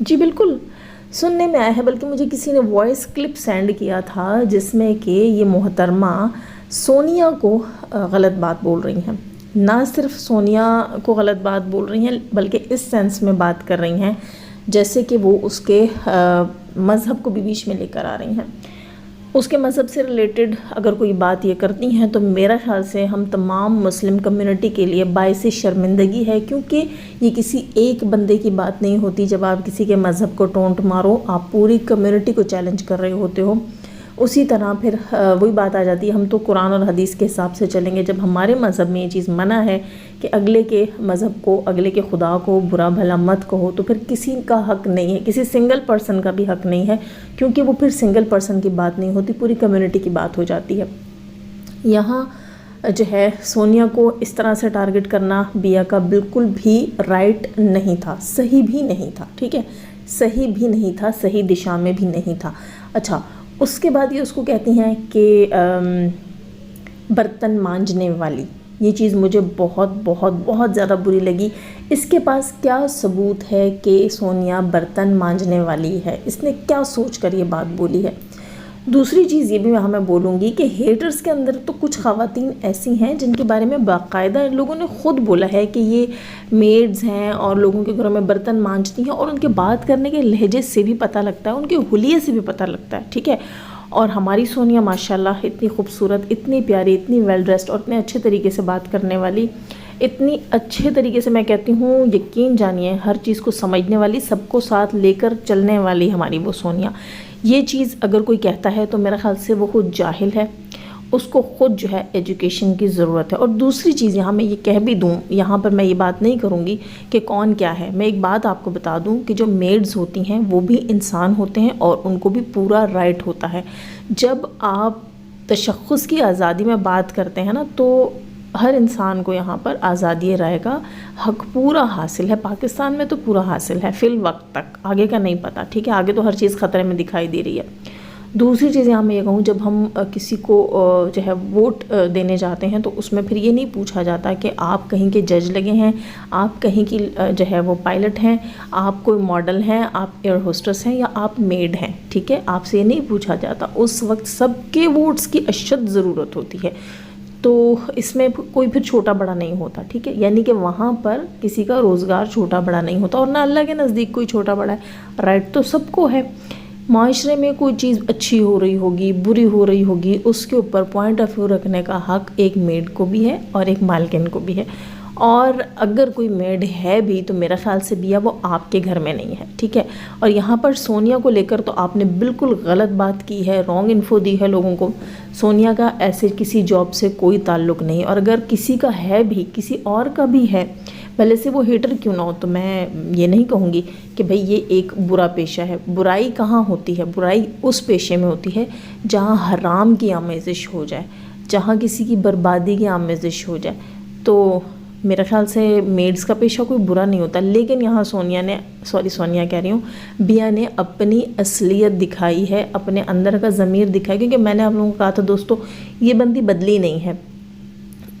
جی بالکل سننے میں آیا ہے، بلکہ مجھے کسی نے وائس کلپ سینڈ کیا تھا جس میں کہ یہ محترمہ سونیا کو غلط بات بول رہی ہیں. نہ صرف سونیا کو غلط بات بول رہی ہیں بلکہ اس سینس میں بات کر رہی ہیں جیسے کہ وہ اس کے مذہب کو بھی بیچ میں لے کر آ رہی ہیں. اس کے مذہب سے ریلیٹڈ اگر کوئی بات یہ کرتی ہیں تو میرا خیال سے ہم تمام مسلم کمیونٹی کے لیے باعث شرمندگی ہے، کیونکہ یہ کسی ایک بندے کی بات نہیں ہوتی. جب آپ کسی کے مذہب کو ٹونٹ مارو، آپ پوری کمیونٹی کو چیلنج کر رہے ہوتے ہو. اسی طرح پھر وہی بات آ جاتی ہے، ہم تو قرآن اور حدیث کے حساب سے چلیں گے. جب ہمارے مذہب میں یہ چیز منع ہے کہ اگلے کے مذہب کو، اگلے کے خدا کو برا بھلا مت کہو، تو پھر کسی کا حق نہیں ہے، کسی سنگل پرسن کا بھی حق نہیں ہے، کیونکہ وہ پھر سنگل پرسن کی بات نہیں ہوتی، پوری کمیونٹی کی بات ہو جاتی ہے. یہاں جو ہے سونیا کو اس طرح سے ٹارگٹ کرنا بیا کا بالکل بھی رائٹ نہیں تھا، صحیح بھی نہیں تھا. ٹھیک ہے، صحیح بھی نہیں تھا، صحیح دشا میں بھی نہیں تھا. اچھا، اس کے بعد یہ اس کو کہتی ہیں کہ برتن مانجنے والی. یہ چیز مجھے بہت بہت بہت زیادہ بری لگی. اس کے پاس کیا ثبوت ہے کہ سونیا برتن مانجنے والی ہے؟ اس نے کیا سوچ کر یہ بات بولی ہے؟ دوسری چیز یہ بھی میں بولوں گی کہ ہیٹرز کے اندر تو کچھ خواتین ایسی ہیں جن کے بارے میں باقاعدہ ان لوگوں نے خود بولا ہے کہ یہ میڈز ہیں اور لوگوں کے گھروں میں برتن مانجتی ہیں، اور ان کے بات کرنے کے لہجے سے بھی پتہ لگتا ہے، ان کے حلیے سے بھی پتہ لگتا ہے. ٹھیک ہے، اور ہماری سونیا ماشاءاللہ اتنی خوبصورت، اتنی پیاری، اتنی ویل ڈریسڈ اور اتنے اچھے طریقے سے بات کرنے والی، اتنی اچھے طریقے سے میں کہتی ہوں یقین جانیے ہر چیز کو سمجھنے والی، سب کو ساتھ لے کر چلنے والی ہماری وہ سونیا. یہ چیز اگر کوئی کہتا ہے تو میرا خیال سے وہ خود جاہل ہے، اس کو خود جو ہے ایجوکیشن کی ضرورت ہے. اور دوسری چیز یہاں میں یہ کہہ بھی دوں، یہاں پر میں یہ بات نہیں کروں گی کہ کون کیا ہے. میں ایک بات آپ کو بتا دوں کہ جو میڈز ہوتی ہیں وہ بھی انسان ہوتے ہیں اور ان کو بھی پورا رائٹ ہوتا ہے. جب آپ تشخص کی آزادی میں بات کرتے ہیں نا، تو ہر انسان کو یہاں پر آزادی رائے کا حق پورا حاصل ہے. پاکستان میں تو پورا حاصل ہے فی الوقت تک، آگے کا نہیں پتہ. ٹھیک ہے، آگے تو ہر چیز خطرے میں دکھائی دے رہی ہے. دوسری چیز یہاں میں یہ کہوں، جب ہم کسی کو جو ہے ووٹ دینے جاتے ہیں تو اس میں پھر یہ نہیں پوچھا جاتا کہ آپ کہیں کے جج لگے ہیں، آپ کہیں کی جو ہے وہ پائلٹ ہیں، آپ کوئی ماڈل ہیں، آپ ایئر ہوسٹس ہیں یا آپ میڈ ہیں. ٹھیک ہے، آپ سے یہ نہیں پوچھا جاتا. اس وقت سب کے ووٹس کی اشد ضرورت ہوتی ہے، تو اس میں کوئی پھر چھوٹا بڑا نہیں ہوتا. ٹھیک ہے، یعنی کہ وہاں پر کسی کا روزگار چھوٹا بڑا نہیں ہوتا، اور نہ اللہ کے نزدیک کوئی چھوٹا بڑا ہے. رائٹ تو سب کو ہے. معاشرے میں کوئی چیز اچھی ہو رہی ہوگی، بری ہو رہی ہوگی، اس کے اوپر پوائنٹ آف ویو رکھنے کا حق ایک میڈ کو بھی ہے اور ایک مالکن کو بھی ہے. اور اگر کوئی میڈ ہے بھی تو میرا خیال سے بیا وہ آپ کے گھر میں نہیں ہے. ٹھیک ہے، اور یہاں پر سونیا کو لے کر تو آپ نے بالکل غلط بات کی ہے، رانگ انفو دی ہے لوگوں کو. سونیا کا ایسے کسی جاب سے کوئی تعلق نہیں، اور اگر کسی کا ہے بھی، کسی اور کا بھی ہے، پہلے سے وہ ہیٹر کیوں نہ ہو، تو میں یہ نہیں کہوں گی کہ بھئی یہ ایک برا پیشہ ہے. برائی کہاں ہوتی ہے؟ برائی اس پیشے میں ہوتی ہے جہاں حرام کی آمیزش ہو جائے، جہاں کسی کی بربادی کی آمیزش ہو جائے. تو میرا خیال سے میڈز کا پیشہ کوئی برا نہیں ہوتا. لیکن یہاں سونیا کہہ رہی ہوں، بیا نے اپنی اصلیت دکھائی ہے، اپنے اندر کا ضمیر دکھائی. کیونکہ میں نے آپ لوگوں کو کہا تھا دوستو، یہ بندی بدلی نہیں ہے،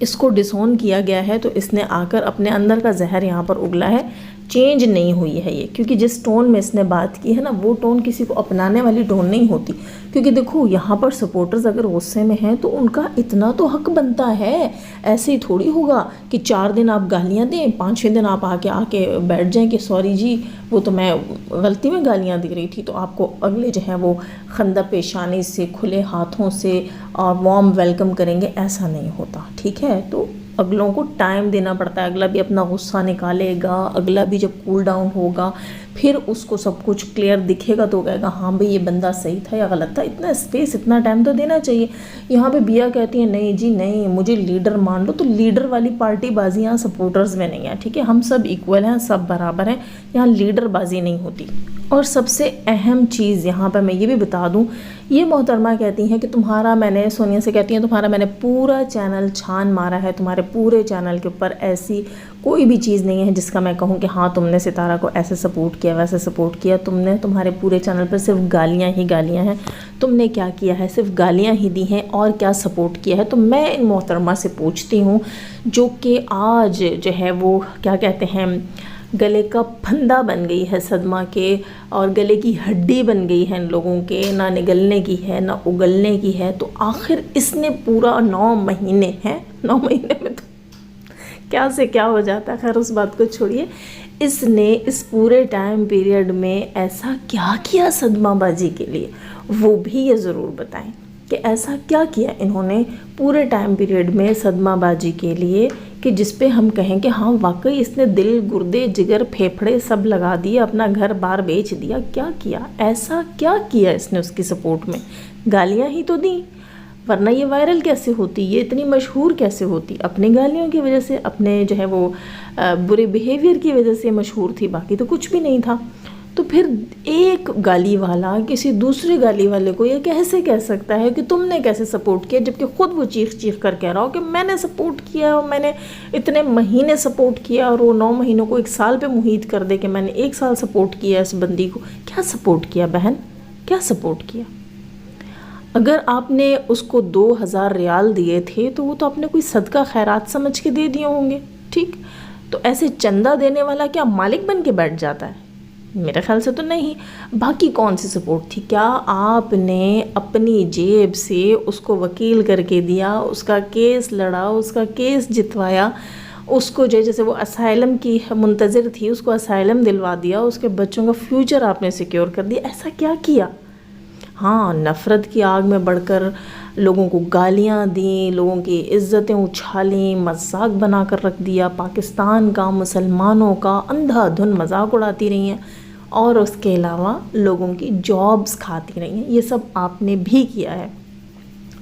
اس کو ڈسون کیا گیا ہے، تو اس نے آ کر اپنے اندر کا زہر یہاں پر اگلا ہے. چینج نہیں ہوئی ہے یہ، کیونکہ جس ٹون میں اس نے بات کی ہے نا، وہ ٹون کسی کو اپنانے والی ٹون نہیں ہوتی. کیونکہ دیکھو یہاں پر سپورٹرز اگر غصے میں ہیں تو ان کا اتنا تو حق بنتا ہے. ایسے ہی تھوڑی ہوگا کہ 4 دن آپ گالیاں دیں، 5-6 دن آپ آ کے بیٹھ جائیں کہ سوری جی وہ تو میں غلطی میں گالیاں دے رہی تھی، تو آپ کو اگلے جو ہیں وہ خندہ پیشانی سے، کھلے ہاتھوں سے اور وارم ویلکم کریں گے. ایسا نہیں ہوتا. ٹھیک ہے، تو اگلوں کو ٹائم دینا پڑتا ہے. اگلا بھی اپنا غصہ نکالے گا، اگلا بھی جب کول ڈاؤن ہوگا پھر اس کو سب کچھ کلیئر دکھے گا تو کہے گا ہاں بھئی یہ بندہ صحیح تھا یا غلط تھا. اتنا اسپیس، اتنا ٹائم تو دینا چاہیے. یہاں پہ بیا کہتی ہیں نہیں جی نہیں، مجھے لیڈر مان لو. تو لیڈر والی پارٹی بازی یہاں سپورٹرز میں نہیں ہے. ٹھیک ہے، ہم سب ایکول ہیں، سب برابر ہیں، یہاں لیڈر بازی نہیں ہوتی. اور سب سے اہم چیز یہاں پر میں یہ بھی بتا دوں، یہ محترمہ کہتی ہیں کہ تمہارا، میں نے سونیا سے کہتی ہیں تمہارا میں نے پورا چینل چھان مارا ہے، تمہارے پورے چینل کے اوپر ایسی کوئی بھی چیز نہیں ہے جس کا میں کہوں کہ ہاں تم نے ستارہ کو ایسے سپورٹ کیا، ویسے سپورٹ کیا. تمہارے پورے چینل پر صرف گالیاں ہی گالیاں ہیں. تم نے کیا کیا ہے؟ صرف گالیاں ہی دی ہیں، اور کیا سپورٹ کیا ہے؟ تو میں ان محترمہ سے پوچھتی ہوں جو کہ آج جو ہے وہ کیا کہتے ہیں، گلے کا پھندا بن گئی ہے صدمہ کے، اور گلے کی ہڈی بن گئی ہے ان لوگوں کے، نہ نگلنے کی ہے نہ اگلنے کی ہے۔ تو آخر اس نے پورا 9 مہینے ہیں، 9 مہینے میں تو کیا سے کیا ہو جاتا ہے، خیر اس بات کو چھوڑیے، اس نے اس پورے ٹائم پیریڈ میں ایسا کیا کیا صدمہ بازی کے لیے، وہ بھی یہ ضرور بتائیں کہ ایسا کیا کیا انہوں نے پورے ٹائم پیریڈ میں صدمہ بازی کے لیے کہ جس پہ ہم کہیں کہ ہاں واقعی اس نے دل، گردے، جگر، پھیپھڑے سب لگا دیے، اپنا گھر بار بیچ دیا۔ کیا کیا، ایسا کیا کیا اس نے اس کی سپورٹ میں؟ گالیاں ہی تو دیں، ورنہ یہ وائرل کیسے ہوتی، یہ اتنی مشہور کیسے ہوتی؟ اپنے گالیوں کی وجہ سے، اپنے جو ہے وہ برے بیہیویئر کی وجہ سے مشہور تھی، باقی تو کچھ بھی نہیں تھا۔ تو پھر ایک گالی والا کسی دوسرے گالی والے کو یہ کیسے کہہ سکتا ہے کہ تم نے کیسے سپورٹ کیا، جبکہ خود وہ چیخ چیخ کر کہہ رہا ہو کہ میں نے سپورٹ کیا، اور میں نے اتنے مہینے سپورٹ کیا، اور وہ 9 مہینوں کو 1 سال پہ محیط کر دے کہ میں نے 1 سال سپورٹ کیا اس بندی کو۔ کیا سپورٹ کیا بہن، کیا سپورٹ کیا؟ اگر آپ نے اس کو 2000 ریال دیے تھے تو وہ تو آپ نے کوئی صدقہ خیرات سمجھ کے دے دیے ہوں گے، ٹھیک؟ تو ایسے چندہ دینے والا کیا مالک بن کے بیٹھ جاتا ہے؟ میرے خیال سے تو نہیں۔ باقی کون سی سپورٹ تھی؟ کیا آپ نے اپنی جیب سے اس کو وکیل کر کے دیا، اس کا کیس لڑا، اس کا کیس جتوایا، اس کو جیسے وہ اسائلم کی منتظر تھی اس کو اسائلم دلوا دیا، اس کے بچوں کا فیوچر آپ نے سیکیور کر دیا؟ ایسا کیا کیا؟ ہاں، نفرت کی آگ میں بڑھ کر لوگوں کو گالیاں دیں، لوگوں کی عزتیں اچھالیں، مذاق بنا کر رکھ دیا، پاکستان کا، مسلمانوں کا اندھا دھن مذاق اڑاتی رہی ہیں، اور اس کے علاوہ لوگوں کی جابز کھاتی رہی ہیں۔ یہ سب آپ نے بھی کیا ہے۔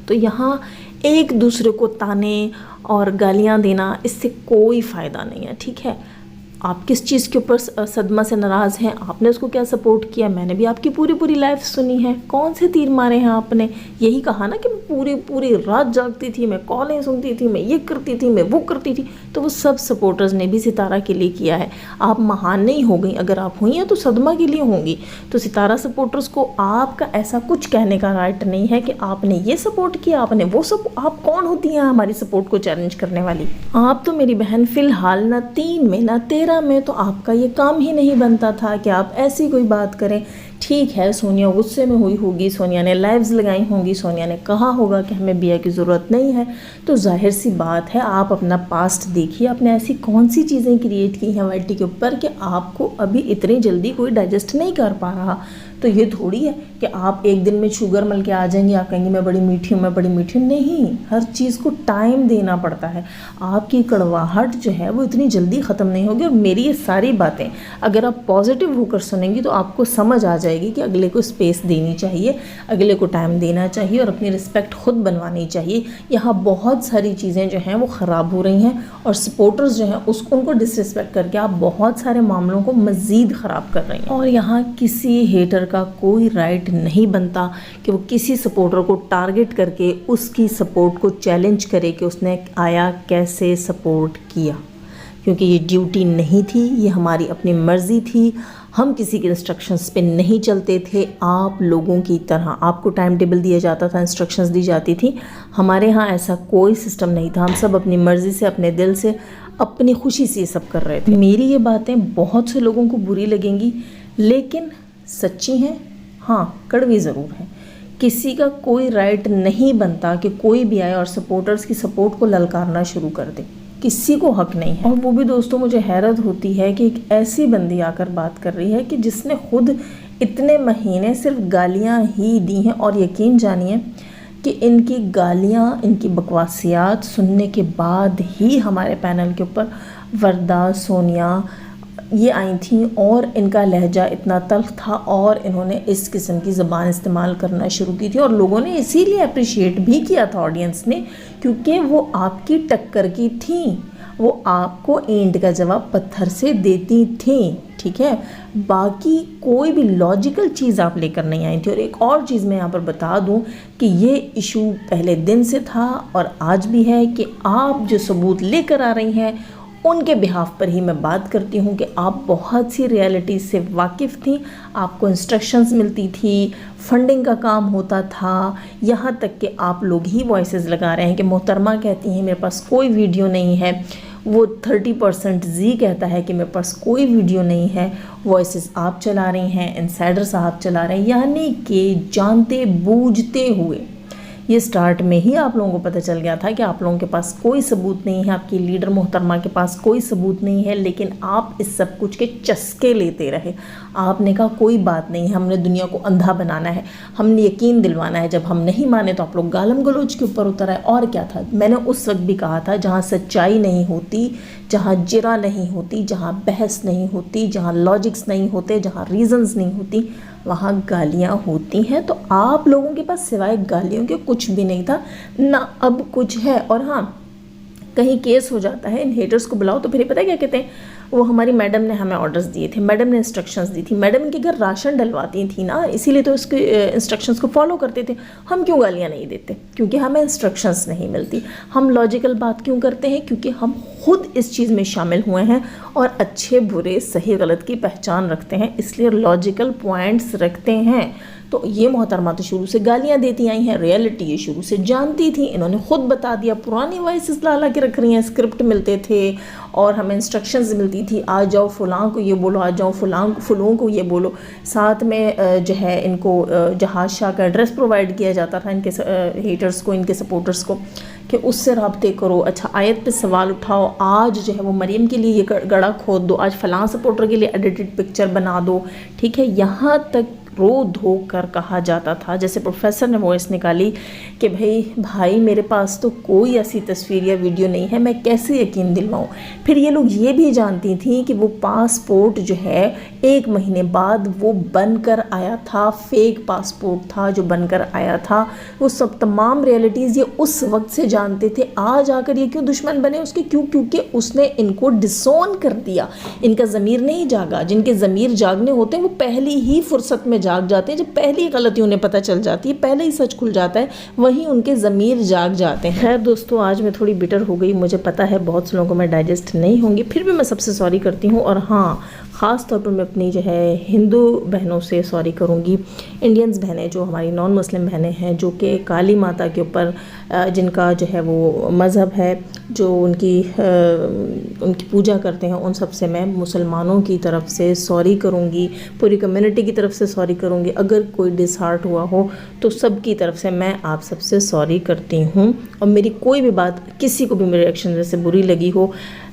تو یہاں ایک دوسرے کو تانے اور گالیاں دینا، اس سے کوئی فائدہ نہیں ہے، ٹھیک ہے؟ آپ کس چیز کے اوپر صدمہ سے ناراض ہیں؟ آپ نے اس کو کیا سپورٹ کیا؟ میں نے بھی آپ کی پوری لائف سنی ہے، کون سے تیر مارے ہیں آپ نے؟ یہی کہا نا کہ پوری رات جاگتی تھی، میں کالیں سنتی تھی، میں یہ کرتی تھی، میں وہ کرتی تھی۔ تو وہ سب سپورٹرز نے بھی ستارہ کے لیے کیا ہے۔ آپ مہان نہیں ہو گئی، اگر آپ ہوئی ہیں تو صدمہ کے لیے ہوں گی۔ تو ستارہ سپورٹرز کو آپ کا ایسا کچھ کہنے کا رائٹ نہیں ہے کہ آپ نے یہ سپورٹ کیا، آپ نے وہ آپ کون ہوتی ہیں ہماری سپورٹ کو چیلنج کرنے والی؟ آپ تو میری بہن فی الحال نہ 3 میں نہ 13 میں تو آپ کا یہ کام ہی نہیں بنتا تھا کہ آپ ایسی کوئی بات کریں۔ ٹھیک ہے، سونیا غصے میں ہوئی ہوگی، سونیا نے لائیوز لگائی ہوں گی، سونیا نے کہا ہوگا کہ ہمیں بیا کی ضرورت نہیں ہے، تو ظاہر سی بات ہے آپ اپنا پاسٹ دیکھیے، آپ نے ایسی کون سی چیزیں کریٹ کی ہیں وائٹی کے اوپر کہ آپ کو ابھی اتنی جلدی کوئی ڈائجسٹ نہیں کر پا رہا۔ تو یہ تھوڑی ہے کہ آپ ایک دن میں شوگر مل کے آ جائیں گے، آپ کہیں گے میں بڑی میٹھی ہوں، میں بڑی میٹھی ہوں۔ نہیں، ہر چیز کو ٹائم دینا پڑتا ہے۔ آپ کی کڑواہٹ جو ہے وہ اتنی جلدی ختم نہیں ہوگی، اور میری یہ ساری باتیں اگر آپ پازیٹیو ہو کر سنیں گی تو آپ کو سمجھ آ جائے گی کہ اگلے کو اسپیس دینی چاہیے، اگلے کو ٹائم دینا چاہیے، اور اپنی رسپیکٹ خود بنوانی چاہیے۔ یہاں بہت ساری چیزیں جو ہیں وہ خراب ہو رہی ہیں، اور سپورٹرز جو ہیں ان کو ڈس رسپیکٹ کر کے آپ بہت سارے معاملوں کو مزید خراب کر رہی ہیں۔ اور یہاں کسی ہیٹر کا کوئی رائٹ نہیں بنتا کہ وہ کسی سپورٹر کو ٹارگٹ کر کے اس کی سپورٹ کو چیلنج کرے کہ اس نے آیا کیسے سپورٹ کیا، کیونکہ یہ ڈیوٹی نہیں تھی، یہ ہماری اپنی مرضی تھی، ہم کسی کے انسٹرکشنز پہ نہیں چلتے تھے۔ آپ لوگوں کی طرح آپ کو ٹائم ٹیبل دیا جاتا تھا، انسٹرکشنز دی جاتی تھی، ہمارے ہاں ایسا کوئی سسٹم نہیں تھا۔ ہم سب اپنی مرضی سے، اپنے دل سے، اپنی خوشی سے یہ سب کر رہے تھے۔ میری یہ باتیں بہت سے لوگوں کو بری لگیں گی، لیکن سچی ہیں، ہاں کڑوی ضرور ہیں۔ کسی کا کوئی رائٹ نہیں بنتا کہ کوئی بھی آئے اور سپورٹرز کی سپورٹ کو للکارنا شروع کر دے، کسی کو حق نہیں ہے۔ اور وہ بھی دوستوں مجھے حیرت ہوتی ہے کہ ایک ایسی بندی آ کر بات کر رہی ہے کہ جس نے خود اتنے مہینے صرف گالیاں ہی دی ہیں، اور یقین جانیے کہ ان کی گالیاں، ان کی بکواسیات سننے کے بعد ہی ہمارے پینل کے اوپر وردہ، سونیا یہ آئی تھیں، اور ان کا لہجہ اتنا تلخ تھا، اور انہوں نے اس قسم کی زبان استعمال کرنا شروع کی تھی، اور لوگوں نے اسی لیے اپریشیٹ بھی کیا تھا، آڈینس نے، کیونکہ وہ آپ کی ٹکر کی تھیں، وہ آپ کو اینٹ کا جواب پتھر سے دیتی تھیں، ٹھیک ہے؟ باقی کوئی بھی لاجیکل چیز آپ لے کر نہیں آئی تھی۔ اور ایک اور چیز میں یہاں پر بتا دوں کہ یہ ایشو پہلے دن سے تھا اور آج بھی ہے کہ آپ جو ثبوت لے کر آ رہی ہیں ان کے بہاف پر ہی میں بات کرتی ہوں کہ آپ بہت سی ریالٹیز سے واقف تھیں، آپ کو انسٹرکشنز ملتی تھی، فنڈنگ کا کام ہوتا تھا، یہاں تک کہ آپ لوگ ہی وائسز لگا رہے ہیں کہ محترمہ کہتی ہیں میرے پاس کوئی ویڈیو نہیں ہے، وہ 30% زی کہتا ہے کہ میرے پاس کوئی ویڈیو نہیں ہے، وائسز آپ چلا رہی ہیں، انسائڈر صاحب چلا رہے ہیں، یعنی کہ جانتے بوجھتے ہوئے یہ سٹارٹ میں ہی آپ لوگوں کو پتہ چل گیا تھا کہ آپ لوگوں کے پاس کوئی ثبوت نہیں ہے، آپ کی لیڈر محترمہ کے پاس کوئی ثبوت نہیں ہے، لیکن آپ اس سب کچھ کے چسکے لیتے رہے۔ آپ نے کہا کوئی بات نہیں ہے، ہم نے دنیا کو اندھا بنانا ہے، ہم نے یقین دلوانا ہے، جب ہم نہیں مانے تو آپ لوگ گالم گلوچ کے اوپر اتر آئے۔ اور کیا تھا، میں نے اس وقت بھی کہا تھا جہاں سچائی نہیں ہوتی، جہاں جرا نہیں ہوتی، جہاں بحث نہیں ہوتی، جہاں لاجکس نہیں ہوتے، جہاں ریزنز نہیں ہوتی، وہاں گالیاں ہوتی ہیں۔ تو آپ لوگوں کے پاس سوائے گالیوں کے کچھ بھی نہیں تھا، نہ اب کچھ ہے۔ اور ہاں، کہیں کیس ہو جاتا ہے، ان ہیٹرز کو بلاؤ تو پھر یہ پتہ کیا کہتے ہیں، وہ ہماری میڈم نے ہمیں آرڈرز دیے تھے، میڈم نے انسٹرکشنز دی تھی، میڈم ان کے گھر راشن ڈلواتی تھی نا، اسی لیے تو اس کے انسٹرکشنز کو فالو کرتے تھے۔ ہم کیوں گالیاں نہیں دیتے؟ کیونکہ ہمیں انسٹرکشنز نہیں ملتی۔ ہم لاجیکل بات کیوں کرتے ہیں؟ کیونکہ ہم خود اس چیز میں شامل ہوئے ہیں اور اچھے برے صحیح غلط کی پہچان رکھتے ہیں، اس لیے لاجیکل پوائنٹس رکھتے ہیں۔ تو یہ محترمہ تو شروع سے گالیاں دیتی آئی ہیں، ریئلٹی یہ شروع سے جانتی تھی، انہوں نے خود بتا دیا، پرانی وائسز لا کے رکھ رہی ہیں، اسکرپٹ ملتے تھے اور ہمیں انسٹرکشنز ملتی تھی، آ جاؤ فلاں کو یہ بولو، آ جاؤ فلوں کو یہ بولو۔ ساتھ میں جو ہے ان کو جہاز شاہ کا ایڈریس پرووائڈ کیا جاتا تھا ان کے ہیٹرز کو، ان کے سپورٹرز کو، کہ اس سے رابطے کرو، اچھا آیت پہ سوال اٹھاؤ، آج جو ہے وہ مریم کے لیے یہ گڑھا کھود دو، آج فلاں سپورٹر کے لیے ایڈیٹڈ پکچر بنا دو، ٹھیک ہے۔ یہاں تک رو دھو کر کہا جاتا تھا، جیسے پروفیسر نے وائس نکالی کہ بھائی میرے پاس تو کوئی ایسی تصویر یا ویڈیو نہیں ہے، میں کیسے یقین دلواؤں۔ پھر یہ لوگ یہ بھی جانتی تھیں کہ وہ پاسپورٹ جو ہے 1 مہینے بعد وہ بن کر آیا تھا، فیک پاسپورٹ تھا جو بن کر آیا تھا۔ وہ سب تمام ریئلٹیز یہ اس وقت سے جانتے تھے۔ آج آ کر یہ کیوں دشمن بنے اس کے؟ کیونکہ اس نے ان کو ڈسون کر دیا، ان کا ضمیر نہیں جاگا۔ جن کے ضمیر جاگنے ہوتے ہیں وہ پہلی ہی فرصت میں جاگ جاتے ہیں، جب پہلی غلطی انہیں پتہ چل جاتی ہے، پہلے ہی سچ کھل جاتا ہے، وہیں ان کے ضمیر جاگ جاتے ہیں۔ خیر دوستو، آج میں تھوڑی بٹر ہو گئی، مجھے پتہ ہے بہت سے لوگوں کو میں ڈائجسٹ نہیں ہوں گی، پھر بھی میں سب سے سوری کرتی ہوں۔ اور ہاں، خاص طور پر میں اپنی جو ہے ہندو بہنوں سے سوری کروں گی، انڈینز بہنیں جو ہماری نان مسلم بہنیں ہیں، جو کہ کالی ماتا کے اوپر جن کا جو ہے وہ مذہب ہے، جو ان کی پوجا کرتے ہیں، ان سب سے میں مسلمانوں کی طرف سے سوری کروں گی، پوری کمیونٹی کی طرف سے سوری کروں گی۔ اگر کوئی ڈس ہارٹ ہوا ہو تو سب کی طرف سے میں آپ سب سے سوری کرتی ہوں، اور میری کوئی بھی بات کسی کو بھی میرے ایکشن جیسے بری لگی ہو،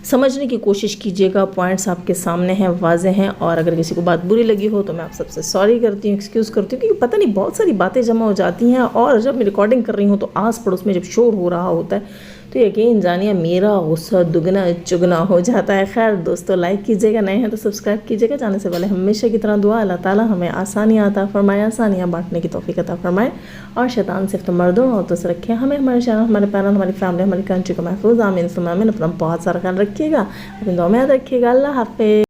سمجھنے کی کوشش کیجیے گا، پوائنٹس آپ کے سامنے ہیں، واضح ہیں، اور اگر کسی کو بات بری لگی ہو تو میں آپ سب سے سوری کرتی ہوں، ایکسکیوز کرتی ہوں، کیونکہ پتہ نہیں بہت ساری باتیں جمع ہو جاتی ہیں، اور جب میں ریکارڈنگ کر رہی ہوں تو آس پڑوس میں جب شور ہو رہا ہوتا ہے تو یقین جانیے میرا غصہ دگنا چگنا ہو جاتا ہے۔ خیر دوستو، لائک کیجیے گا، نئے ہیں تو سبسکرائب کیجیے گا، جانے سے پہلے ہمیشہ کی طرح دعا، اللہ تعالیٰ ہمیں آسانیاں عطا فرمائے، آسانیاں بانٹنے کی توفیق عطا فرمائے، اور شیطان صرف مردوں اور عورتوں سے رکھے ہمیں، ہمارے چینل، ہمارے پیرنٹ، ہماری فیملی، ہماری کنٹری کو محفوظ، آمین ثم آمین۔ اپنا بہت سارا خیال رکھیے گا، اپنی دعا میں یاد رکھیے گا۔ اللہ حافظ۔